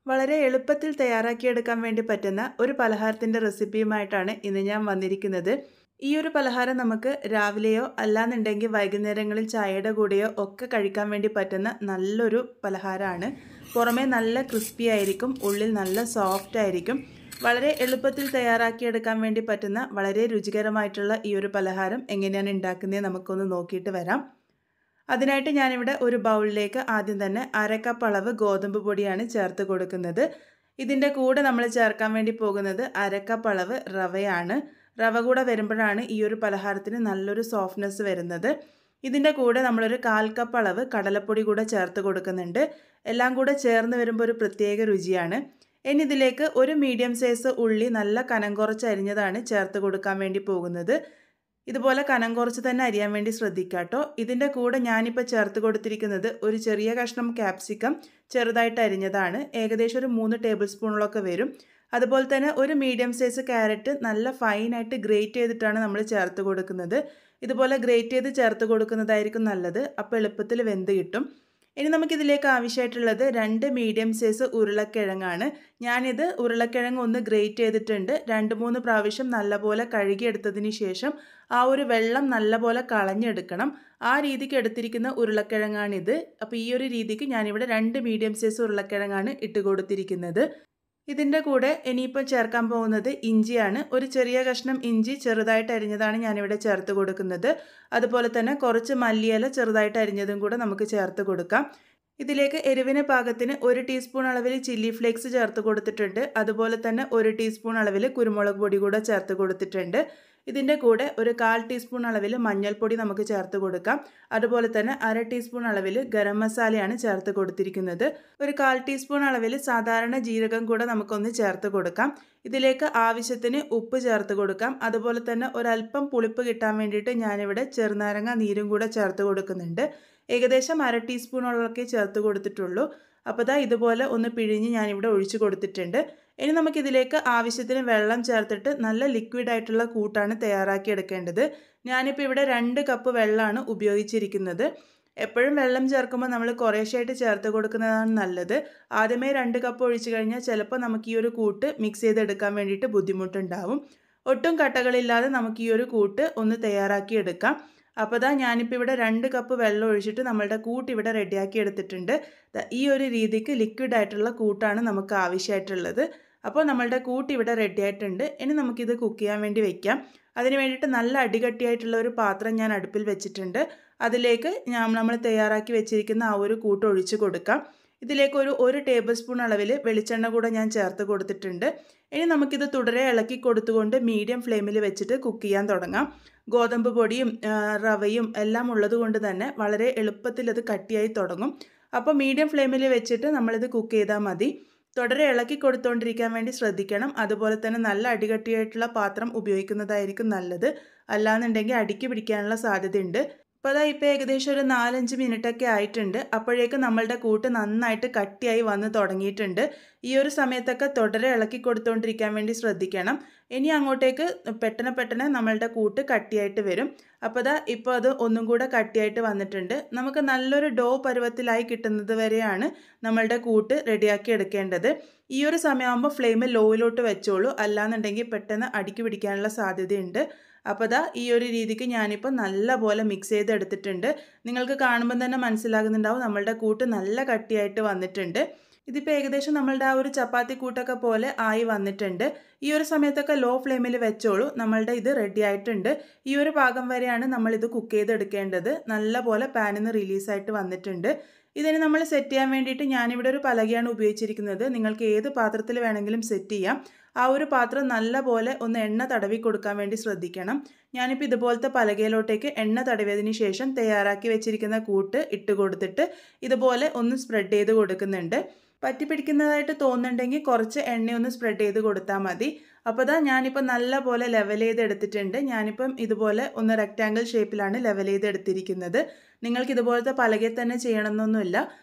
വളരെ എളുപ്പത്തിൽ തയ്യാറാക്കിയെടുക്കാൻ വേണ്ടി പറ്റുന്ന ഒരു പലഹാരത്തിൻ്റെ റെസിപ്പിയുമായിട്ടാണ് ഇന്ന് ഞാൻ വന്നിരിക്കുന്നത്. ഈ ഒരു പലഹാരം നമുക്ക് രാവിലെയോ അല്ലാന്നുണ്ടെങ്കിൽ വൈകുന്നേരങ്ങളിൽ ചായയുടെ കൂടെയോ ഒക്കെ കഴിക്കാൻ വേണ്ടി പറ്റുന്ന നല്ലൊരു പലഹാരമാണ്. പുറമേ നല്ല ക്രിസ്പി ആയിരിക്കും, ഉള്ളിൽ നല്ല സോഫ്റ്റ് ആയിരിക്കും. വളരെ എളുപ്പത്തിൽ തയ്യാറാക്കിയെടുക്കാൻ വേണ്ടി പറ്റുന്ന വളരെ രുചികരമായിട്ടുള്ള ഈ ഒരു പലഹാരം എങ്ങനെയാണ് ഉണ്ടാക്കുന്നത് നമുക്കൊന്ന് നോക്കിയിട്ട് വരാം. അതിനായിട്ട് ഞാനിവിടെ ഒരു ബൗളിലേക്ക് ആദ്യം തന്നെ 1/2 കപ്പ് അളവ് ഗോതമ്പ് പൊടിയാണ് ചേർത്ത് കൊടുക്കുന്നത്. ഇതിൻ്റെ കൂടെ നമ്മൾ ചേർക്കാൻ വേണ്ടി പോകുന്നത് 1/2 കപ്പ് അളവ് റവയാണ്. റവ കൂടെ വരുമ്പോഴാണ് ഈ ഒരു പലഹാരത്തിന് നല്ലൊരു സോഫ്റ്റ്നെസ് വരുന്നത്. ഇതിൻ്റെ കൂടെ നമ്മളൊരു 1/4 കപ്പ് അളവ് കടലപ്പൊടി കൂടെ ചേർത്ത് കൊടുക്കുന്നുണ്ട്. എല്ലാം കൂടെ ചേർന്ന് വരുമ്പോൾ ഒരു പ്രത്യേക രുചിയാണ്. ഇനി ഇതിലേക്ക് ഒരു മീഡിയം സൈസ് ഉള്ളി നല്ല കനം കുറച്ച് അരിഞ്ഞതാണ് ചേർത്ത് കൊടുക്കാൻ വേണ്ടി പോകുന്നത്. ഇതുപോലെ കനം കുറച്ച് തന്നെ അരിയാൻ വേണ്ടി ശ്രദ്ധിക്കുക കേട്ടോ. ഇതിൻ്റെ കൂടെ ഞാനിപ്പോൾ ചേർത്ത് കൊടുത്തിരിക്കുന്നത് ഒരു ചെറിയ കഷ്ണം ക്യാപ്സിക്കം ചെറുതായിട്ട് അരിഞ്ഞതാണ്. ഏകദേശം ഒരു 3 ടേബിൾ സ്പൂണുകളൊക്കെ വരും. അതുപോലെ തന്നെ ഒരു മീഡിയം സൈസ് ക്യാരറ്റ് നല്ല ഫൈനായിട്ട് ഗ്രേറ്റ് ചെയ്തിട്ടാണ് നമ്മൾ ചേർത്ത് കൊടുക്കുന്നത്. ഇതുപോലെ ഗ്രേറ്റ് ചെയ്ത് ചേർത്ത് കൊടുക്കുന്നതായിരിക്കും നല്ലത്. അപ്പോൾ എളുപ്പത്തിൽ വെന്ത് കിട്ടും. ഇനി നമുക്കിതിലേക്ക് ആവശ്യമായിട്ടുള്ളത് 2 മീഡിയം സൈസ് ഉരുളക്കിഴങ്ങാണ്. ഞാനിത് ഉരുളക്കിഴങ്ങ് ഒന്ന് ഗ്രേറ്റ് ചെയ്തിട്ടുണ്ട്. 2-3 പ്രാവശ്യം നല്ലപോലെ കഴുകിയെടുത്തതിന് ശേഷം ആ ഒരു വെള്ളം നല്ലപോലെ കളഞ്ഞെടുക്കണം. ആ രീതിക്ക് എടുത്തിരിക്കുന്ന ഉരുളക്കിഴങ്ങാണിത്. അപ്പോൾ ഈ ഒരു രീതിക്ക് ഞാനിവിടെ 2 മീഡിയം സൈസ് ഉരുളക്കിഴങ്ങാണ് ഇട്ട് കൊടുത്തിരിക്കുന്നത്. ഇതിൻ്റെ കൂടെ ഇനിയിപ്പോൾ ചേർക്കാൻ പോകുന്നത് ഇഞ്ചിയാണ്. ഒരു ചെറിയ കഷ്ണം ഇഞ്ചി ചെറുതായിട്ട് അരിഞ്ഞതാണ് ഞാനിവിടെ ചേർത്ത് കൊടുക്കുന്നത്. അതുപോലെ തന്നെ കുറച്ച് മല്ലിയില ചെറുതായിട്ട് അരിഞ്ഞതും കൂടെ നമുക്ക് ചേർത്ത് കൊടുക്കാം. ഇതിലേക്ക് എരിവിന് പാകത്തിന് 1 ടീസ്പൂൺ അളവിൽ ചില്ലി ഫ്ലേക്സ് ചേർത്ത് കൊടുത്തിട്ടുണ്ട്. അതുപോലെ തന്നെ 1 ടീസ്പൂൺ അളവിൽ കുരുമുളക് പൊടി കൂടെ ചേർത്ത് കൊടുത്തിട്ടുണ്ട്. ഇതിൻ്റെ കൂടെ ഒരു 1/4 ടീസ്പൂൺ അളവിൽ മഞ്ഞൾപ്പൊടി നമുക്ക് ചേർത്ത് കൊടുക്കാം. അതുപോലെ തന്നെ 1/2 ടീസ്പൂൺ അളവിൽ ഗരം മസാലയാണ് ചേർത്ത് കൊടുത്തിരിക്കുന്നത്. ഒരു 1/4 ടീസ്പൂൺ അളവിൽ സാധാരണ ജീരകം കൂടെ നമുക്കൊന്ന് ചേർത്ത് കൊടുക്കാം. ഇതിലേക്ക് ആവശ്യത്തിന് ഉപ്പ് ചേർത്ത് കൊടുക്കാം. അതുപോലെ തന്നെ ഒരല്പം പുളിപ്പ് കിട്ടാൻ വേണ്ടിയിട്ട് ഞാനിവിടെ ചെറുനാരങ്ങ നീരും കൂടെ ചേർത്ത് കൊടുക്കുന്നുണ്ട്. ഏകദേശം 1/2 ടീസ്പൂണോളൊക്കെ ചേർത്ത് കൊടുത്തിട്ടുള്ളൂ. അപ്പോൾ ദാ ഇതുപോലെ ഒന്ന് പിഴിഞ്ഞ് ഞാനിവിടെ ഒഴിച്ചു കൊടുത്തിട്ടുണ്ട്. ഇനി നമുക്കിതിലേക്ക് ആവശ്യത്തിന് വെള്ളം ചേർത്തിട്ട് നല്ല ലിക്വിഡായിട്ടുള്ള കൂട്ടാണ് തയ്യാറാക്കിയെടുക്കേണ്ടത്. ഞാനിപ്പോൾ ഇവിടെ 2 കപ്പ് വെള്ളമാണ് ഉപയോഗിച്ചിരിക്കുന്നത്. എപ്പോഴും വെള്ളം ചേർക്കുമ്പോൾ നമ്മൾ കുറേശ്ശായിട്ട് ചേർത്ത് കൊടുക്കുന്നതാണ് നല്ലത്. ആദ്യമേ 2 കപ്പ് ഒഴിച്ചു കഴിഞ്ഞാൽ ചിലപ്പോൾ നമുക്ക് ഈ ഒരു കൂട്ട് മിക്സ് ചെയ്തെടുക്കാൻ വേണ്ടിയിട്ട് ബുദ്ധിമുട്ടുണ്ടാവും. ഒട്ടും കട്ടകളില്ലാതെ നമുക്ക് ഈ ഒരു കൂട്ട് ഒന്ന് തയ്യാറാക്കിയെടുക്കാം. അപ്പോൾ ദാ ഞാനിപ്പോൾ ഇവിടെ 2 കപ്പ് വെള്ളം ഒഴിച്ചിട്ട് നമ്മളുടെ കൂട്ട് ഇവിടെ റെഡിയാക്കി എടുത്തിട്ടുണ്ട്. ഈ ഒരു രീതിക്ക് ലിക്വിഡായിട്ടുള്ള കൂട്ടാണ് നമുക്ക് ആവശ്യമായിട്ടുള്ളത്. അപ്പോൾ നമ്മളുടെ കൂട്ട് ഇവിടെ റെഡി ആയിട്ടുണ്ട്. ഇനി നമുക്കിത് കുക്ക് ചെയ്യാൻ വേണ്ടി വെക്കാം. അതിന് വേണ്ടിയിട്ട് നല്ല അടികട്ടിയായിട്ടുള്ള ഒരു പാത്രം ഞാൻ അടുപ്പിൽ വെച്ചിട്ടുണ്ട്. അതിലേക്ക് നമ്മൾ തയ്യാറാക്കി വെച്ചിരിക്കുന്ന ആ ഒരു കൂട്ട് ഒഴിച്ച് കൊടുക്കാം. ഇതിലേക്ക് ഒരു 1 ടേബിൾ സ്പൂൺ അളവിൽ വെളിച്ചെണ്ണ കൂടെ ഞാൻ ചേർത്ത് കൊടുത്തിട്ടുണ്ട്. ഇനി നമുക്കിത് തുടരെ ഇളക്കി കൊടുത്തുകൊണ്ട് മീഡിയം ഫ്ലെയിമിൽ വെച്ചിട്ട് കുക്ക് ചെയ്യാൻ തുടങ്ങാം. ഗോതമ്പ് പൊടിയും റവയും എല്ലാം ഉള്ളത് കൊണ്ട് തന്നെ വളരെ എളുപ്പത്തിൽ അത് കട്ടിയായി തുടങ്ങും. അപ്പോൾ മീഡിയം ഫ്ലെയിമിൽ വെച്ചിട്ട് നമ്മളിത് കുക്ക് ചെയ്താൽ മതി. തുടരെ ഇളക്കി കൊടുത്തുകൊണ്ടിരിക്കാൻ വേണ്ടി ശ്രദ്ധിക്കണം. അതുപോലെ തന്നെ നല്ല അടികട്ടിയായിട്ടുള്ള പാത്രം ഉപയോഗിക്കുന്നതായിരിക്കും നല്ലത്. അല്ലാന്നുണ്ടെങ്കിൽ അടിക്ക് പിടിക്കാനുള്ള സാധ്യതയുണ്ട്. അപ്പോൾ അതാ ഇപ്പോൾ ഏകദേശം ഒരു 4-5 മിനിറ്റൊക്കെ ആയിട്ടുണ്ട്. അപ്പോഴേക്കും നമ്മളുടെ കൂട്ട് നന്നായിട്ട് കട്ടിയായി വന്ന് തുടങ്ങിയിട്ടുണ്ട്. ഈ ഒരു സമയത്തൊക്കെ തുടരെ ഇളക്കി കൊടുത്തുകൊണ്ടിരിക്കാൻ വേണ്ടി ശ്രദ്ധിക്കണം. ഇനി അങ്ങോട്ടേക്ക് പെട്ടെന്ന് നമ്മളുടെ കൂട്ട് കട്ടിയായിട്ട് വരും. അപ്പോൾ അതാ ഇപ്പോൾ അത് ഒന്നും കൂടെ കട്ടിയായിട്ട് വന്നിട്ടുണ്ട്. നമുക്ക് നല്ലൊരു ഡോ പരുവത്തിലായി കിട്ടുന്നത് വരെയാണ് നമ്മളുടെ കൂട്ട് റെഡിയാക്കി എടുക്കേണ്ടത്. ഈ ഒരു സമയമാകുമ്പോൾ ഫ്ലെയിം ലോയിലോട്ട് വെച്ചോളൂ. അല്ലാന്നുണ്ടെങ്കിൽ പെട്ടെന്ന് അടിക്ക് പിടിക്കാനുള്ള സാധ്യതയുണ്ട്. അപ്പോൾ ദാ ഈ ഒരു രീതിക്ക് ഞാനിപ്പോൾ നല്ലപോലെ മിക്സ് ചെയ്തെടുത്തിട്ടുണ്ട്. നിങ്ങൾക്ക് കാണുമ്പോൾ തന്നെ മനസ്സിലാകുന്നുണ്ടാവും നമ്മളുടെ കൂട്ട് നല്ല കട്ടിയായിട്ട് വന്നിട്ടുണ്ട്. ഇതിപ്പോൾ ഏകദേശം നമ്മളുടെ ആ ഒരു ചപ്പാത്തി കൂട്ടൊക്കെ പോലെ ആയി വന്നിട്ടുണ്ട്. ഈ ഒരു സമയത്തൊക്കെ ലോ ഫ്ലെയിമിൽ വെച്ചോളൂ. നമ്മളുടെ ഇത് റെഡി ആയിട്ടുണ്ട്. ഈ ഒരു പാകം വരെയാണ് നമ്മളിത് കുക്ക് ചെയ്തെടുക്കേണ്ടത്. നല്ലപോലെ പാനിൽ നിന്ന് റിലീസായിട്ട് വന്നിട്ടുണ്ട്. ഇതിന് നമ്മൾ സെറ്റ് ചെയ്യാൻ വേണ്ടിയിട്ട് ഞാനിവിടെ ഒരു പലകയാണ് ഉപയോഗിച്ചിരിക്കുന്നത്. നിങ്ങൾക്ക് ഏത് പാത്രത്തിൽ വേണമെങ്കിലും സെറ്റ് ചെയ്യാം. ആ ഒരു പാത്രം നല്ലപോലെ ഒന്ന് എണ്ണ തടവി കൊടുക്കാൻ വേണ്ടി ശ്രദ്ധിക്കണം. ഞാനിപ്പോൾ ഇതുപോലത്തെ പലകയിലോട്ടേക്ക് എണ്ണ തടവിയതിന് ശേഷം തയ്യാറാക്കി വെച്ചിരിക്കുന്ന കൂട്ട് ഇട്ട് കൊടുത്തിട്ട് ഇതുപോലെ ഒന്ന് സ്പ്രെഡ് ചെയ്ത് കൊടുക്കുന്നുണ്ട്. പറ്റിപ്പിടിക്കുന്നതായിട്ട് തോന്നുന്നുണ്ടെങ്കിൽ കുറച്ച് എണ്ണയൊന്ന് സ്പ്രെഡ് ചെയ്ത് കൊടുത്താൽ മതി. അപ്പോൾ ദാ ഞാനിപ്പോൾ നല്ലപോലെ ലെവൽ ചെയ്തെടുത്തിട്ടുണ്ട്. ഞാനിപ്പം ഇതുപോലെ ഒന്ന് റെക്റ്റാങ്കിൾ ഷേപ്പിലാണ് ലെവൽ ചെയ്തെടുത്തിരിക്കുന്നത്. നിങ്ങൾക്ക് ഇതുപോലത്തെ പലകയിൽ തന്നെ ചെയ്യണമെന്നൊന്നുമില്ല.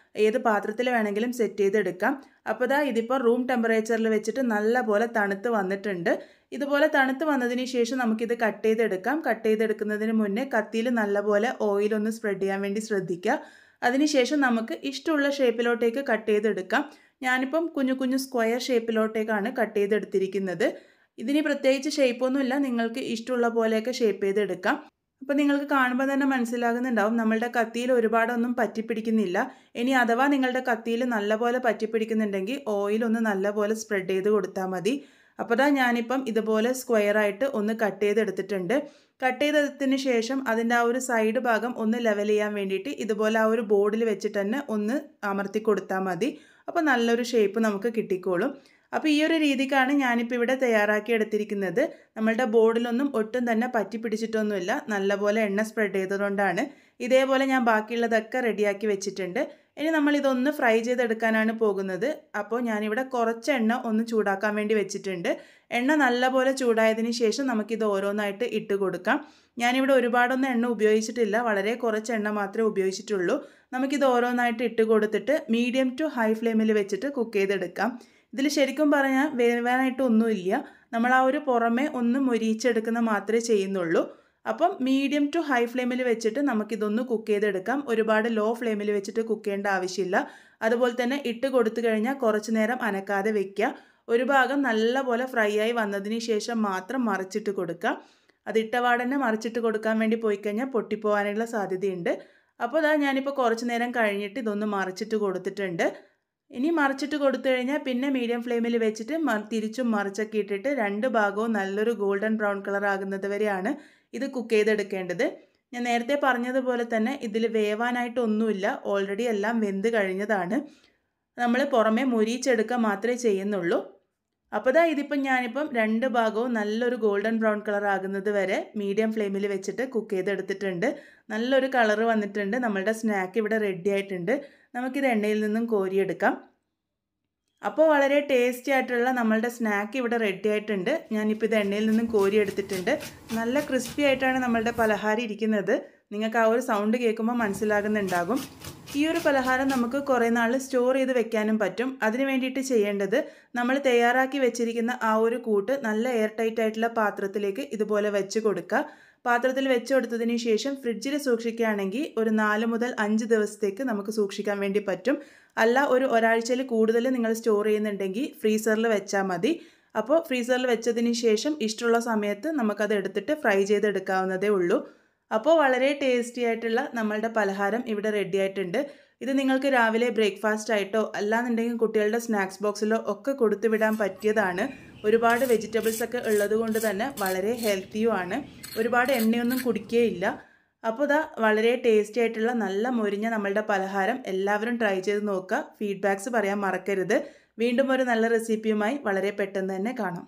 ഏത് പാത്രത്തിൽ വേണമെങ്കിലും സെറ്റ് ചെയ്തെടുക്കാം. അപ്പോൾ ദാ ഇതിപ്പോൾ റൂം ടെമ്പറേച്ചറിൽ വെച്ചിട്ട് നല്ലപോലെ തണുത്ത് വന്നിട്ടുണ്ട്. ഇതുപോലെ തണുത്ത് വന്നതിന് ശേഷം നമുക്കിത് കട്ട് ചെയ്തെടുക്കാം. കട്ട് ചെയ്തെടുക്കുന്നതിന് മുന്നേ കത്തിയിൽ നല്ലപോലെ ഓയിലൊന്ന് സ്പ്രെഡ് ചെയ്യാൻ വേണ്ടി ശ്രദ്ധിക്കുക. അതിനുശേഷം നമുക്ക് ഇഷ്ടമുള്ള ഷേപ്പിലോട്ടേക്ക് കട്ട് ചെയ്തെടുക്കാം. ഞാനിപ്പം കുഞ്ഞു കുഞ്ഞു സ്ക്വയർ ഷേപ്പിലോട്ടേക്കാണ് കട്ട് ചെയ്തെടുത്തിരിക്കുന്നത്. ഇതിന് പ്രത്യേകിച്ച് ഷേപ്പൊന്നുമില്ല, നിങ്ങൾക്ക് ഇഷ്ടമുള്ള പോലെയൊക്കെ ഷേപ്പ് ചെയ്തെടുക്കാം. അപ്പോൾ നിങ്ങൾക്ക് കാണുമ്പോൾ തന്നെ മനസ്സിലാകുന്നുണ്ടാവും നമ്മളുടെ കത്തിയിൽ ഒരുപാടൊന്നും പറ്റിപ്പിടിക്കുന്നില്ല. ഇനി അഥവാ നിങ്ങളുടെ കത്തിയിൽ നല്ലപോലെ പറ്റിപ്പിടിക്കുന്നുണ്ടെങ്കിൽ ഓയിലൊന്ന് നല്ലപോലെ സ്പ്രെഡ് ചെയ്ത് കൊടുത്താൽ മതി. അപ്പോൾ ഞാനിപ്പം ഇതുപോലെ സ്ക്വയറായിട്ട് ഒന്ന് കട്ട് ചെയ്തെടുത്തിട്ടുണ്ട്. കട്ട് ചെയ്തെടുത്തതിന് ശേഷം അതിൻ്റെ ആ ഒരു സൈഡ് ഭാഗം ഒന്ന് ലെവൽ ചെയ്യാൻ വേണ്ടിയിട്ട് ഇതുപോലെ ആ ഒരു ബോർഡിൽ വെച്ചിട്ട് തന്നെ ഒന്ന് അമർത്തി കൊടുത്താൽ മതി. അപ്പോൾ നല്ലൊരു ഷേപ്പ് നമുക്ക് കിട്ടിക്കോളും. അപ്പോൾ ഈ ഒരു രീതിക്കാണ് ഞാനിപ്പോൾ ഇവിടെ തയ്യാറാക്കി എടുത്തിരിക്കുന്നത്. നമ്മളുടെ ബോർഡിലൊന്നും ഒട്ടും തന്നെ പറ്റി പിടിച്ചിട്ടൊന്നുമില്ല, നല്ലപോലെ എണ്ണ സ്പ്രെഡ് ചെയ്തതുകൊണ്ടാണ്. ഇതേപോലെ ഞാൻ ബാക്കിയുള്ളതൊക്കെ റെഡിയാക്കി വെച്ചിട്ടുണ്ട്. ഇനി നമ്മളിതൊന്ന് ഫ്രൈ ചെയ്തെടുക്കാനാണ് പോകുന്നത്. അപ്പോൾ ഞാനിവിടെ കുറച്ച് എണ്ണ ഒന്ന് ചൂടാക്കാൻ വേണ്ടി വെച്ചിട്ടുണ്ട്. എണ്ണ നല്ലപോലെ ചൂടായതിന് ശേഷം നമുക്കിത് ഓരോന്നായിട്ട് ഇട്ട് കൊടുക്കാം. ഞാനിവിടെ ഒരുപാടൊന്നും എണ്ണ ഉപയോഗിച്ചിട്ടില്ല, വളരെ കുറച്ച് എണ്ണ മാത്രമേ ഉപയോഗിച്ചിട്ടുള്ളൂ. നമുക്കിത് ഓരോന്നായിട്ട് ഇട്ട് കൊടുത്തിട്ട് മീഡിയം ടു ഹൈ ഫ്ലെയിമിൽ വെച്ചിട്ട് കുക്ക് ചെയ്തെടുക്കാം. ഇതിൽ ശരിക്കും പറഞ്ഞാൽ വേവാനായിട്ടൊന്നുമില്ല, നമ്മൾ ആ ഒരു പുറമെ ഒന്ന് മൊരിയിച്ചെടുക്കുന്ന മാത്രമേ ചെയ്യുന്നുള്ളൂ. അപ്പം മീഡിയം ടു ഹൈ ഫ്ലെയിമിൽ വെച്ചിട്ട് നമുക്കിതൊന്ന് കുക്ക് ചെയ്തെടുക്കാം. ഒരുപാട് ലോ ഫ്ലെയിമിൽ വെച്ചിട്ട് കുക്ക് ചെയ്യേണ്ട ആവശ്യമില്ല. അതുപോലെ തന്നെ ഇട്ട് കൊടുത്തു കഴിഞ്ഞാൽ കുറച്ച് നേരം അനക്കാതെ വെക്കുക. ഒരു ഭാഗം നല്ലപോലെ ഫ്രൈ ആയി വന്നതിന് ശേഷം മാത്രം മറിച്ചിട്ട് കൊടുക്കുക. അതിട്ടപാടന്നെ മറിച്ചിട്ട് കൊടുക്കാൻ വേണ്ടി പോയി കഴിഞ്ഞാൽ പൊട്ടിപ്പോകാനുള്ള സാധ്യതയുണ്ട്. അപ്പോൾ ഞാനിപ്പോൾ കുറച്ച് നേരം കഴിഞ്ഞിട്ട് ഇതൊന്ന് മറിച്ചിട്ട് കൊടുത്തിട്ടുണ്ട്. ഇനി മറിച്ചിട്ട് കൊടുത്തു കഴിഞ്ഞാൽ പിന്നെ മീഡിയം ഫ്ലെയിമിൽ വെച്ചിട്ട് തിരിച്ചും മറിച്ചൊക്കെ ഇട്ടിട്ട് രണ്ട് ഭാഗവും നല്ലൊരു ഗോൾഡൻ ബ്രൗൺ കളർ ആകുന്നത് വരെയാണ് ഇത് കുക്ക് ചെയ്തെടുക്കേണ്ടത്. ഞാൻ നേരത്തെ പറഞ്ഞതുപോലെ തന്നെ ഇതിൽ വേവാനായിട്ടൊന്നുമില്ല, ഓൾറെഡി എല്ലാം വെന്ത് കഴിഞ്ഞതാണ്. നമ്മൾ പുറമെ മൊരിയിച്ചെടുക്കുക മാത്രമേ ചെയ്യുന്നുള്ളൂ. അപ്പോൾ ഇതിപ്പം ഞാനിപ്പം രണ്ട് ഭാഗവും നല്ലൊരു ഗോൾഡൻ ബ്രൗൺ കളർ ആകുന്നത് വരെ മീഡിയം ഫ്ലെയിമിൽ വെച്ചിട്ട് കുക്ക് ചെയ്തെടുത്തിട്ടുണ്ട്. നല്ലൊരു കളർ വന്നിട്ടുണ്ട്. നമ്മളുടെ സ്നാക്ക് ഇവിടെ റെഡി ആയിട്ടുണ്ട്. നമുക്കിത് എണ്ണയിൽ നിന്നും കോരിയെടുക്കാം. അപ്പോൾ വളരെ ടേസ്റ്റി ആയിട്ടുള്ള നമ്മളുടെ സ്നാക്ക് ഇവിടെ റെഡി ആയിട്ടുണ്ട്. ഞാനിപ്പോൾ ഇത് എണ്ണയിൽ നിന്നും കോരിയെടുത്തിട്ടുണ്ട്. നല്ല ക്രിസ്പി ആയിട്ടാണ് നമ്മളുടെ പലഹാരം ഇരിക്കുന്നത്. നിങ്ങൾക്ക് ആ ഒരു സൗണ്ട് കേൾക്കുമ്പോൾ മനസ്സിലാകുന്നുണ്ടാകും. ഈ ഒരു പലഹാരം നമുക്ക് കുറേ നാൾ സ്റ്റോർ ചെയ്ത് വെക്കാനും പറ്റും. അതിന് വേണ്ടിയിട്ട് ചെയ്യേണ്ടത്, നമ്മൾ തയ്യാറാക്കി വെച്ചിരിക്കുന്ന ആ ഒരു കൂട്ട് നല്ല എയർ ടൈറ്റ് ആയിട്ടുള്ള പാത്രത്തിലേക്ക് ഇതുപോലെ വെച്ച് കൊടുക്കുക. പാത്രത്തിൽ വെച്ച് കൊടുത്തതിന് ശേഷം ഫ്രിഡ്ജിൽ സൂക്ഷിക്കുകയാണെങ്കിൽ ഒരു 4 മുതൽ 5 ദിവസത്തേക്ക് നമുക്ക് സൂക്ഷിക്കാൻ വേണ്ടി പറ്റും. അല്ല ഒരാഴ്ചയിൽ കൂടുതൽ നിങ്ങൾ സ്റ്റോർ ചെയ്യുന്നുണ്ടെങ്കിൽ ഫ്രീസറിൽ വെച്ചാൽ മതി. അപ്പോൾ ഫ്രീസറിൽ വെച്ചതിന് ശേഷം ഇഷ്ടമുള്ള സമയത്ത് നമുക്കത് എടുത്തിട്ട് ഫ്രൈ ചെയ്തെടുക്കാവുന്നതേ ഉള്ളൂ. അപ്പോൾ വളരെ ടേസ്റ്റി ആയിട്ടുള്ള നമ്മളുടെ പലഹാരം ഇവിടെ റെഡി ആയിട്ടുണ്ട്. ഇത് നിങ്ങൾക്ക് രാവിലെ ബ്രേക്ക്ഫാസ്റ്റ് ആയിട്ടോ അല്ലാന്നുണ്ടെങ്കിൽ കുട്ടികളുടെ സ്നാക്സ് ബോക്സിലോ ഒക്കെ കൊടുത്തു വിടാൻ പറ്റിയതാണ്. ഒരുപാട് വെജിറ്റബിൾസ് ഒക്കെ ഉള്ളത് കൊണ്ട് തന്നെ വളരെ ഹെൽത്തിയുമാണ്. ഒരുപാട് എണ്ണയൊന്നും കുടിക്കുകയില്ല. അപ്പോൾ വളരെ ടേസ്റ്റി ആയിട്ടുള്ള നല്ല മൊരിഞ്ഞ നമ്മളുടെ പലഹാരം എല്ലാവരും ട്രൈ ചെയ്ത് നോക്കുക. ഫീഡ്ബാക്ക്സ് പറയാൻ മറക്കരുത്. വീണ്ടും ഒരു നല്ല റെസിപ്പിയുമായി വളരെ പെട്ടെന്ന് തന്നെ കാണാം.